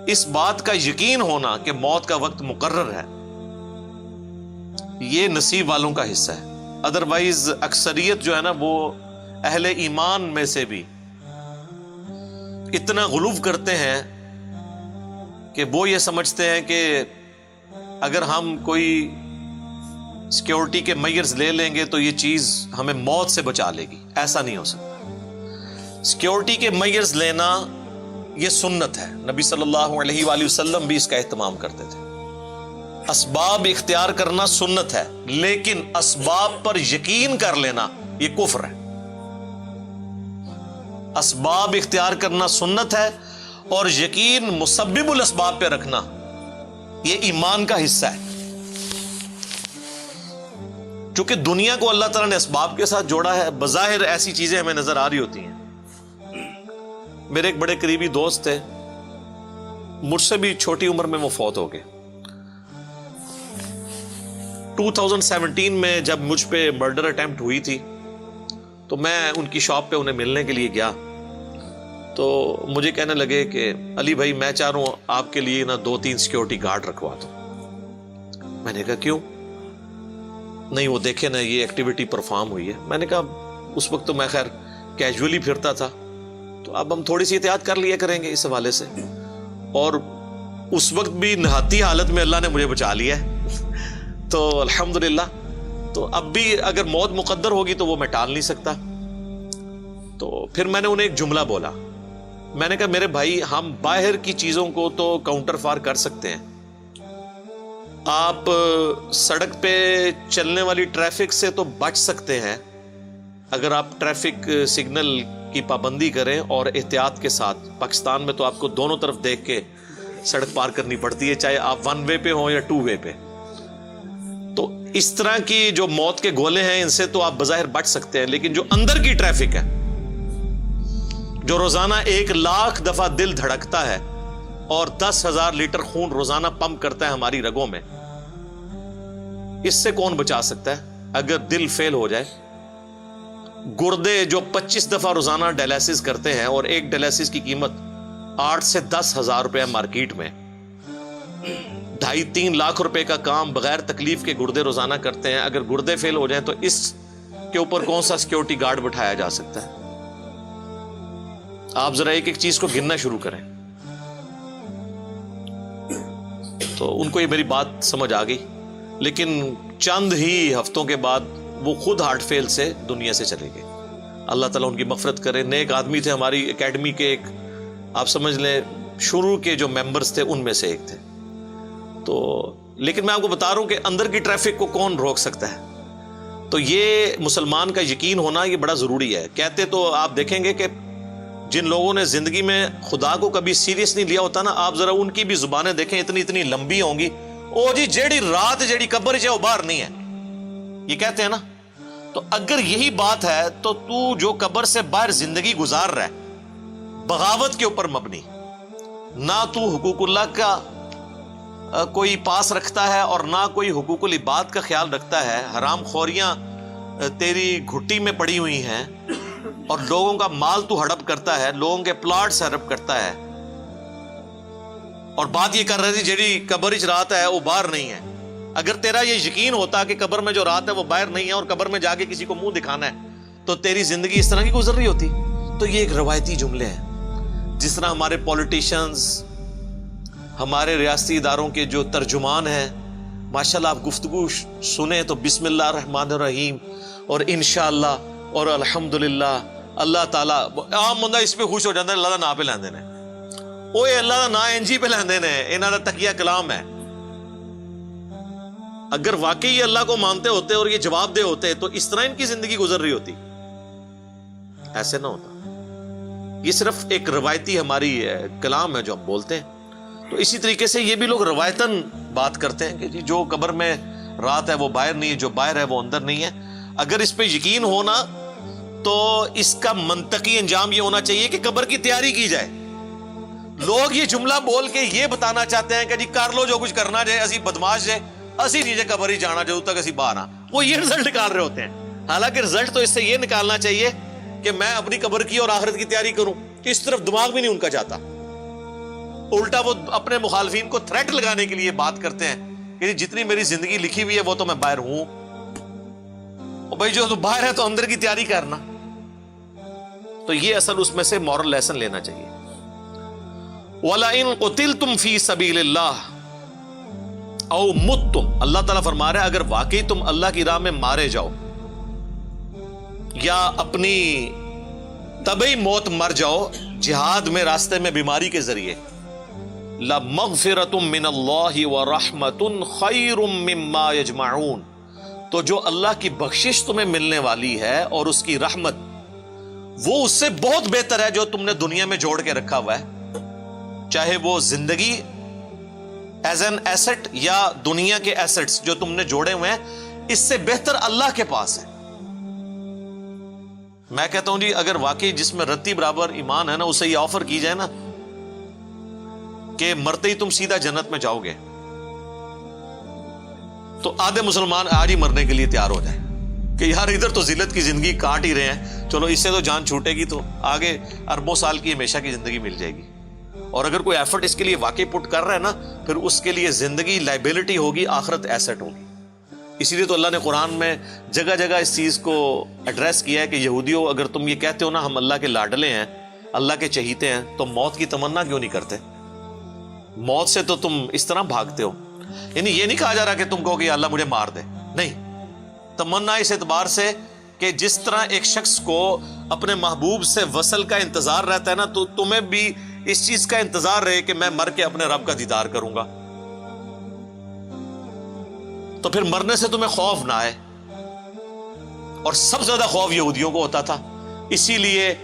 اس بات کا یقین ہونا کہ موت کا وقت مقرر ہے، یہ نصیب والوں کا حصہ ہے. ادروائز اکثریت جو ہے نا وہ اہل ایمان میں سے بھی اتنا غلو کرتے ہیں کہ وہ یہ سمجھتے ہیں کہ اگر ہم کوئی سیکیورٹی کے میئرز لے لیں گے تو یہ چیز ہمیں موت سے بچا لے گی. ایسا نہیں ہو سکتا. سیکیورٹی کے میئرز لینا یہ سنت ہے، نبی صلی اللہ علیہ وآلہ وسلم بھی اس کا اہتمام کرتے تھے. اسباب اختیار کرنا سنت ہے، لیکن اسباب پر یقین کر لینا یہ کفر ہے. اسباب اختیار کرنا سنت ہے اور یقین مسبب الاسباب پہ رکھنا یہ ایمان کا حصہ ہے. چونکہ دنیا کو اللہ تعالیٰ نے اسباب کے ساتھ جوڑا ہے، بظاہر ایسی چیزیں ہمیں نظر آ رہی ہوتی ہیں. میرے ایک بڑے قریبی دوست تھے، مجھ سے بھی چھوٹی عمر میں وہ فوت ہو گئے. 2017 میں جب مجھ پہ مرڈر اٹیمپٹ ہوئی تھی تو میں ان کی شاپ پہ انہیں ملنے کے لیے گیا تو مجھے کہنے لگے کہ علی بھائی میں چاہ رہا ہوں آپ کے لیے نا 2-3 سیکیورٹی گارڈ رکھوا دو. میں نے کہا کیوں؟ نہیں وہ دیکھیں نا یہ ایکٹیویٹی پرفارم ہوئی ہے. میں نے کہا اس وقت تو میں خیر کیجولی پھرتا تھا، تو اب ہم تھوڑی سی احتیاط کر لیا کریں گے اس حوالے سے. اور اس وقت بھی نہاتی حالت میں اللہ نے مجھے بچا لیا ہے تو الحمدللہ. تو اب بھی اگر موت مقدر ہوگی تو وہ میں ٹال نہیں سکتا. تو پھر میں نے انہیں ایک جملہ بولا. میں نے کہا میرے بھائی ہم باہر کی چیزوں کو تو کاؤنٹر فار کر سکتے ہیں، آپ سڑک پہ چلنے والی ٹریفک سے تو بچ سکتے ہیں اگر آپ ٹریفک سگنل کی پابندی کریں اور احتیاط کے ساتھ. پاکستان میں تو آپ کو دونوں طرف دیکھ کے سڑک پار کرنی پڑتی ہے، چاہے آپ 1 وے پہ ہوں یا 2 وے پہ. تو اس طرح کی جو موت کے گولے ہیں ان سے تو آپ بظاہر بچ سکتے ہیں، لیکن جو اندر کی ٹریفک ہے، جو روزانہ 1,00,000 دفعہ دل دھڑکتا ہے اور 10,000 لیٹر خون روزانہ پمپ کرتا ہے ہماری رگوں میں، اس سے کون بچا سکتا ہے؟ اگر دل فیل ہو جائے، گردے جو 25 دفعہ روزانہ ڈائلیسس کرتے ہیں اور ایک ڈائلیسس کی قیمت 8 سے 10,000 روپے مارکیٹ میں، 2.5-3 لاکھ روپے کا کام بغیر تکلیف کے گردے روزانہ کرتے ہیں. اگر گردے فیل ہو جائیں تو اس کے اوپر کون سا سیکیورٹی گارڈ بٹھایا جا سکتا ہے؟ آپ ذرا ایک ایک چیز کو گننا شروع کریں. تو ان کو یہ میری بات سمجھ آ گئی، لیکن چند ہی ہفتوں کے بعد وہ خود ہارٹ فیل سے دنیا سے چلے گئے. اللہ تعالیٰ ان کی مغفرت کرے. نیک آدمی تھے، ہماری اکیڈمی کے ایک آپ سمجھ لیں شروع کے جو ممبرز تھے ان میں سے ایک تھے. تو لیکن میں آپ کو بتا رہا ہوں کہ اندر کی ٹریفک کو کون روک سکتا ہے؟ تو یہ مسلمان کا یقین ہونا یہ بڑا ضروری ہے. کہتے تو آپ دیکھیں گے کہ جن لوگوں نے زندگی میں خدا کو کبھی سیریس نہیں لیا ہوتا نا، آپ ذرا ان کی بھی زبانیں دیکھیں، اتنی لمبی ہوں گی. او جی جیڑی رات جیڑی قبر ہے وہ باہر نہیں ہے، یہ کہتے ہیں نا. تو اگر یہی بات ہے تو جو قبر سے باہر زندگی گزار رہا ہے بغاوت کے اوپر مبنی، نہ تو حقوق اللہ کا کوئی پاس رکھتا ہے اور نہ کوئی حقوق العباد کا خیال رکھتا ہے، حرام خوریاں تیری گھٹی میں پڑی ہوئی ہیں اور لوگوں کا مال تو ہڑپ کرتا ہے، لوگوں کے پلاٹس ہڑپ کرتا ہے، اور بات یہ کر رہی تھی جیڑی قبر وچ رات ہے وہ باہر نہیں ہے. اگر تیرا یہ یقین ہوتا کہ قبر میں جو رات ہے وہ باہر نہیں ہے اور قبر میں جا کے کسی کو منہ دکھانا ہے تو تیری زندگی اس طرح کی گزر رہی ہوتی. تو یہ ایک روایتی جملے ہیں. جس طرح ہمارے پولیٹیشنز، ہمارے ریاستی اداروں کے جو ترجمان ہیں، ماشاءاللہ آپ گفتگو سنیں تو بسم اللہ الرحمن الرحیم اور انشاءاللہ اور الحمدللہ اللہ تعالیٰ، عام بندہ اس پہ خوش ہو جاتا ہے اللہ دا نا پہ لیندے نے، اوے اللہ دا نا انجی پہ لیندے نے، انہاں دا تقیہ کلام ہے. اگر واقعی اللہ کو مانتے ہوتے اور یہ جواب دے ہوتے تو اس طرح ان کی زندگی گزر رہی ہوتی؟ ایسے نہ ہوتا. یہ صرف ایک روایتی ہماری کلام ہے جو ہم بولتے ہیں. تو اسی طریقے سے یہ بھی لوگ روایتاً بات کرتے ہیں کہ جی جو قبر میں رات ہے وہ باہر نہیں ہے، جو باہر ہے وہ اندر نہیں ہے. اگر اس پہ یقین ہونا تو اس کا منطقی انجام یہ ہونا چاہیے کہ قبر کی تیاری کی جائے. لوگ یہ جملہ بول کے یہ بتانا چاہتے ہیں کہ جی کر لو جو کچھ کرنا جائے، اسی بدماش جائے، اسی نیچے قبر ہی جانا جب تک اسی باہر آ. وہ یہ رزلٹ نکال رہے ہوتے ہیں. حالانکہ رزلٹ تو اس سے یہ نکالنا چاہیے کہ میں اپنی قبر کی اور آخرت کی تیاری کروں. اس طرف دماغ بھی نہیں ان کا جاتا. الٹا وہ اپنے مخالفین کو تھریٹ لگانے کے لیے بات کرتے ہیں کہ جتنی میری زندگی لکھی ہوئی ہے وہ تو میں باہر ہوں. اور بھائی جو تو باہر ہے تو اندر کی تیاری کرنا. تو یہ اصل اس میں سے مورل لیسن لینا چاہیے. وَلَئِن قُتِلْتُمْ فِي سَبِيلِ اللَّهِ او مُتْتُمْ، اللہ تعالیٰ فرما رہا ہے اگر واقعی تم اللہ کی راہ میں مارے جاؤ یا اپنی طبعی موت مر جاؤ جہاد میں، راستے میں، بیماری کے ذریعے، لَمَغْفِرَةٌ مِّنَ اللَّهِ وَرَحْمَةٌ خَيْرٌ مِّمَّا يَجْمَعُونَ، تو جو اللہ کی بخشش تمہیں ملنے والی ہے اور اس کی رحمت، وہ اس سے بہت بہتر ہے جو تم نے دنیا میں جوڑ کے رکھا ہوا ہے، چاہے وہ زندگی ایز این ایسٹ یا دنیا کے ایسٹس جو تم نے جوڑے ہوئے ہیں، اس سے بہتر اللہ کے پاس ہے. میں کہتا ہوں جی اگر واقعی جس میں رتی برابر ایمان ہے نا، اسے یہ آفر کی جائے نا کہ مرتے ہی تم سیدھا جنت میں جاؤ گے، تو آدھے مسلمان آج ہی مرنے کے لیے تیار ہو جائے کہ یار ادھر تو ذلت کی زندگی کاٹ ہی رہے ہیں، چلو اس سے تو جان چھوٹے گی تو آگے اربوں سال کی ہمیشہ کی زندگی مل جائے گی. اور اگر کوئی ایفرٹ اس کے لیے واقعی پٹ کر رہا ہے نا، پھر اس کے لیے زندگی لائبلٹی ہوگی، آخرت ایسٹ ہوگی. اسی لیے تو اللہ نے قرآن میں جگہ جگہ اس چیز کو ایڈریس کیا ہے کہ یہودیوں اگر تم یہ کہتے ہو نا ہم اللہ کے لاڈلے ہیں، اللہ کے چہیتے ہیں، تو موت کی تمنا کیوں نہیں کرتے؟ موت سے تو تم اس طرح بھاگتے ہو. یعنی یہ نہیں کہا جا رہا کہ تم کہو کہ اللہ مجھے مار دے، نہیں، تمنا اس اعتبار سے کہ جس طرح ایک شخص کو اپنے محبوب سے وصل کا انتظار رہتا ہے نا، تو تمہیں بھی اس چیز کا انتظار رہے کہ میں مر کے اپنے رب کا دیدار کروں گا، تو پھر مرنے سے تمہیں خوف نہ آئے. اور سب سے زیادہ خوف یہودیوں کو ہوتا تھا، اسی لیے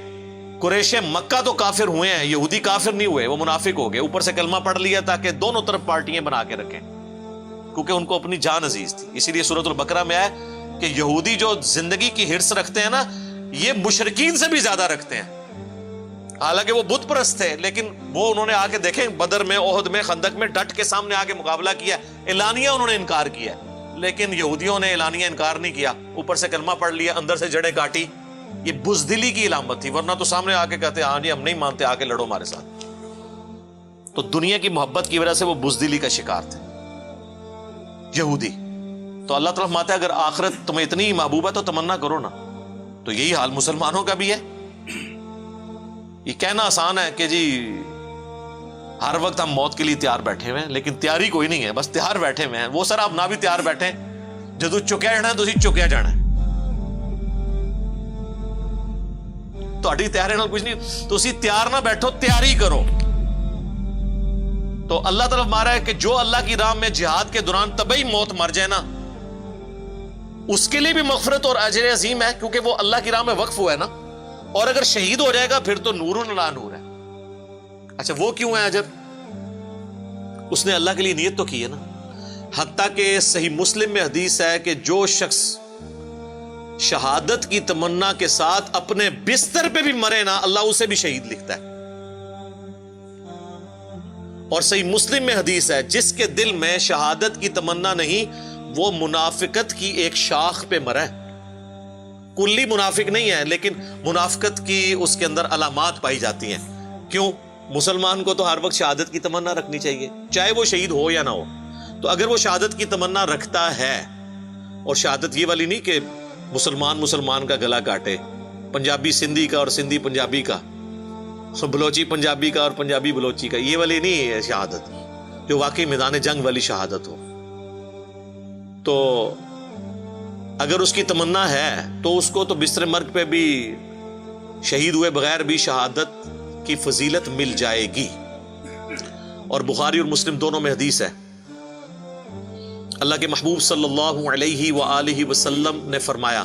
قریش مکہ تو کافر ہوئے ہیں، یہودی کافر نہیں ہوئے، وہ منافق ہو گئے، اوپر سے کلمہ پڑھ لیا تاکہ دونوں طرف پارٹیاں بنا کے رکھیں، کیونکہ ان کو اپنی جان عزیز تھی. اسی لیے سورۃ البقرہ میں آیا کہ یہودی جو زندگی کی ہرس رکھتے ہیں نا، یہ مشرکین سے بھی زیادہ رکھتے ہیں. حالانکہ وہ بت پرست تھے، لیکن وہ انہوں نے آ کے دیکھیں بدر میں، احد میں، خندق میں ڈٹ کے سامنے آ کے مقابلہ کیا، اعلانیہ انہوں نے انکار کیا. لیکن یہودیوں نے اعلانیہ انکار نہیں کیا، اوپر سے کلمہ پڑھ لیا، اندر سے جڑیں کاٹی. یہ بزدلی کی علامت تھی، ورنہ تو سامنے آ کے کہتے ہاں جی ہم نہیں مانتے، آ کے لڑو ہمارے ساتھ. تو دنیا کی محبت کی وجہ سے وہ بزدلی کا شکار تھے یہودی. تو اللہ تعالیٰ فرماتا ہے اگر آخرت تمہیں اتنی محبوب ہے تو تمنا کرو نا. تو یہی حال مسلمانوں کا بھی ہے. یہ کہنا آسان ہے کہ جی ہر وقت ہم موت کے لیے تیار بیٹھے ہوئے ہیں، لیکن تیاری کوئی نہیں ہے، بس تیار بیٹھے ہوئے ہیں. وہ سر آپ نہ بھی تیار بیٹھیں، جدو چکیا جانا ہے تو چکیا جانا ہے، تہاڈی تیاری نال کچھ نہیں، تو اسی تیار نہ بیٹھو، تیاری کرو. تو اللہ تعالیٰ مارا ہے کہ جو اللہ کی راہ میں جہاد کے دوران طبعی موت مر جائے نا، اس کے لیے بھی مغفرت اور اجر عظیم ہے، کیونکہ وہ اللہ کی راہ میں وقف ہوا ہے نا. اور اگر شہید ہو جائے گا پھر تو نور علی نور ہے. اچھا وہ کیوں ہے اجر؟ اس نے اللہ کے لیے نیت تو کی ہے نا. حتیٰ کہ صحیح مسلم میں حدیث ہے کہ جو شخص شہادت کی تمنا کے ساتھ اپنے بستر پہ بھی مرے نا، اللہ اسے بھی شہید لکھتا ہے. اور صحیح مسلم میں حدیث ہے جس کے دل میں شہادت کی تمنا نہیں، وہ منافقت کی ایک شاخ پہ مرا ہے. کلی منافق نہیں ہے، لیکن منافقت کی اس کے اندر علامات پائی جاتی ہیں. کیوں؟ مسلمان کو تو ہر وقت شہادت کی تمنا رکھنی چاہیے، چاہے وہ شہید ہو یا نہ ہو. تو اگر وہ شہادت کی تمنا رکھتا ہے، اور شہادت یہ والی نہیں کہ مسلمان کا گلا کاٹے، پنجابی سندھی کا اور سندھی پنجابی کا، بلوچی پنجابی کا اور پنجابی بلوچی کا، یہ والی نہیں ہے شہادت، جو واقعی میدان جنگ والی شہادت ہو. تو اگر اس کی تمنا ہے تو اس کو تو بستر مرگ پہ بھی شہید ہوئے بغیر بھی شہادت کی فضیلت مل جائے گی. اور بخاری اور مسلم دونوں میں حدیث ہے، اللہ کے محبوب صلی اللہ علیہ وآلہ وسلم نے فرمایا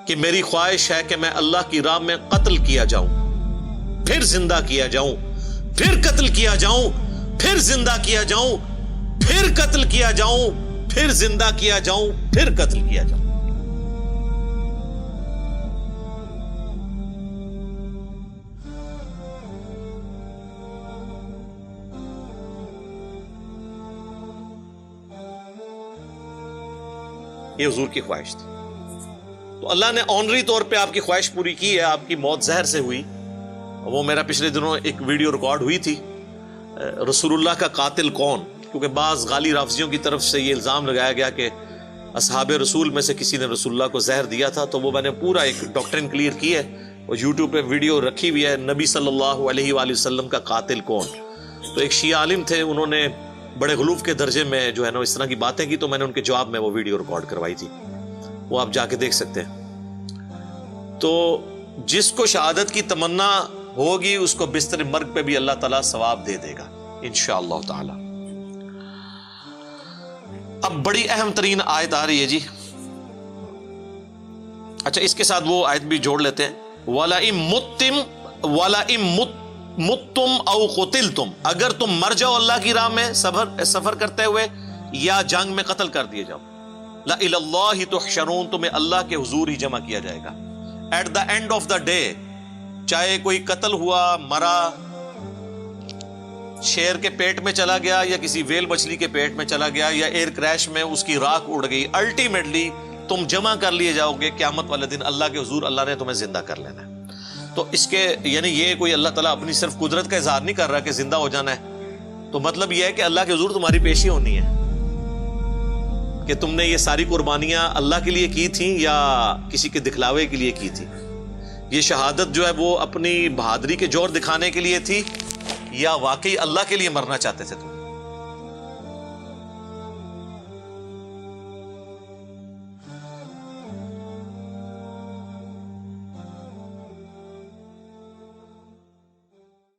کہ میری خواہش ہے کہ میں اللہ کی راہ میں قتل کیا جاؤں، پھر زندہ کیا جاؤں، پھر قتل کیا جاؤں، پھر زندہ کیا جاؤں، پھر قتل کیا جاؤں، پھر زندہ کیا جاؤں، پھر قتل کیا جاؤں. یہ حضور کی خواہش تھی. تو اللہ نے آنری طور پہ آپ کی خواہش پوری کی ہے. آپ کی موت زہر سے ہوئی، وہ میرا پچھلے دنوں ایک ویڈیو ریکارڈ ہوئی تھی، رسول اللہ کا قاتل کون، کیونکہ بعض غالی رافضیوں کی طرف سے یہ الزام لگایا گیا کہ اصحاب رسول میں سے کسی نے رسول اللہ کو زہر دیا تھا، تو وہ میں نے پورا ایک ڈاکٹرن کلیئر کی ہے، اور یوٹیوب پہ ویڈیو رکھی ہوئی ہے، نبی صلی اللہ علیہ وآلہ وسلم کا قاتل کون۔ تو ایک شیعہ عالم تھے، انہوں نے بڑے غلوف کے درجے میں جو ہے نا اس طرح کی باتیں کی، تو میں نے ان کے جواب میں وہ ویڈیو ریکارڈ کروائی تھی، وہ آپ جا کے دیکھ سکتے ہیں۔ تو جس کو شہادت کی تمنا ہوگی اس کو بستر مرگ پہ بھی اللہ تعالیٰ ثواب دے دے گا انشاءاللہ تعالی۔ اب بڑی اہم ترین آیت آ رہی ہے جی، اچھا اس کے ساتھ وہ آیت بھی جوڑ لیتے ہیں، وَلَئِن مُتُّمْ أَوْ قُتِلْتُمْ، اگر تم مر جاؤ اللہ کی راہ میں سفر کرتے ہوئے یا جنگ میں قتل کر دیے جاؤ، لَإِلَى اللَّهِ تُحْشَرُونَ، تمہیں اللہ کے حضور ہی جمع کیا جائے گا at the end of the day, چاہے کوئی قتل ہوا، مرا، شیر کے پیٹ میں چلا گیا یا کسی ویل مچھلی کے پیٹ میں چلا گیا یا ایئر کریش میں اس کی راکھ اڑ گئی، الٹیمیٹلی تم جمع کر لیے جاؤ گے قیامت والے دن اللہ کے حضور، اللہ نے تمہیں زندہ کر لینا ہے۔ تو اس کے یعنی یہ کوئی اللہ تعالیٰ اپنی صرف قدرت کا اظہار نہیں کر رہا کہ زندہ ہو جانا ہے، تو مطلب یہ ہے کہ اللہ کے حضور تمہاری پیشی ہونی ہے کہ تم نے یہ ساری قربانیاں اللہ کے لیے کی تھیں یا کسی کے دکھلاوے کے لیے کی تھی۔ یہ شہادت جو ہے وہ اپنی بہادری کے جوہر دکھانے کے لیے تھی یا واقعی اللہ کے لیے مرنا چاہتے تھے تم؟